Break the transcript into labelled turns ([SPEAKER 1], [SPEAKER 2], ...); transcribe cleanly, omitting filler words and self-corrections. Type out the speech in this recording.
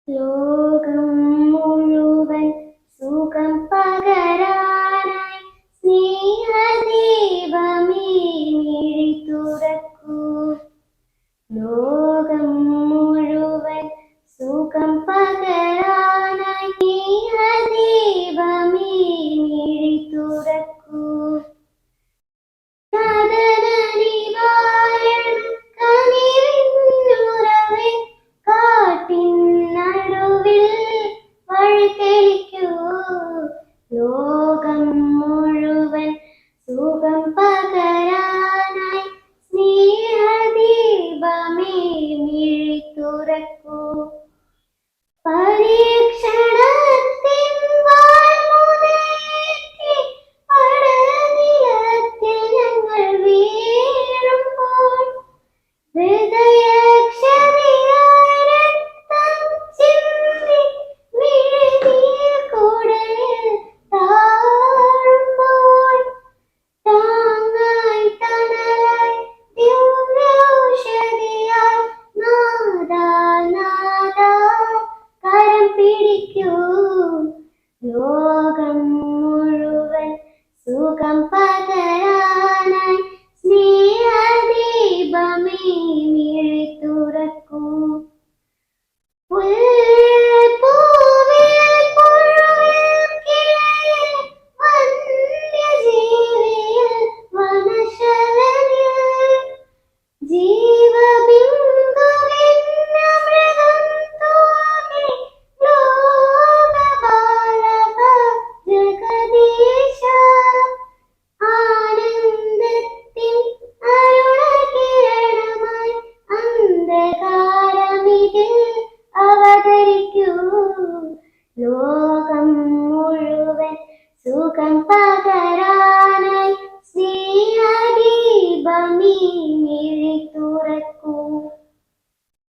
[SPEAKER 1] ലോകം മുഴുവൻ സുഖം പകരാനായി സ്നേഹദീപമേ മിഴി തുറക്കൂ. ലോകം മുഴുവൻ സുഖം പകരാനായി സ്നേഹദീപമേ മിഴി തുറക്കൂ. ലോകം മുഴുവൻ സുഖം പകരാനായി സ്നേഹദീപമേ മിഴി തുറക്കൂ. പരീക്ഷണത്തിൻ വാൾമുനയേറ്റി പടനിലത്തിൽ ഞങ്ങൾ വീഴുമ്പോൾ ഹൃദയക്ഷതയായി രക്തം ചിന്തി മിഴിനീർ കുടലിൽ താഴുമ്പോൾ താങ്ങായി തണലായി ദിവ്യൗഷധിയായി നാദാ നാദാ കരം പിടിക്കൂ. ലോകം മുഴുവൻ സുഖം പകരാനായി സ്നേഹദീപമേ മിഴി തുറക്കൂ. പുൽപ്പൂവിൽ പുഴുവിൽ കിളിയിൽ വന്യജീവിയിൽ വനശലനിൽ ജീവബിന്ദുവിന്നമൃതം തൂകി ലോകപാലക ജഗദീശ ആനന്ദത്തിൻ അരുണകിരണമായി അന്ധകാരമിതിൽ അവതരിക്കൂ. ലോകം മുഴുവൻ സുഖം പകരാനായി സ്നേഹദീപമേ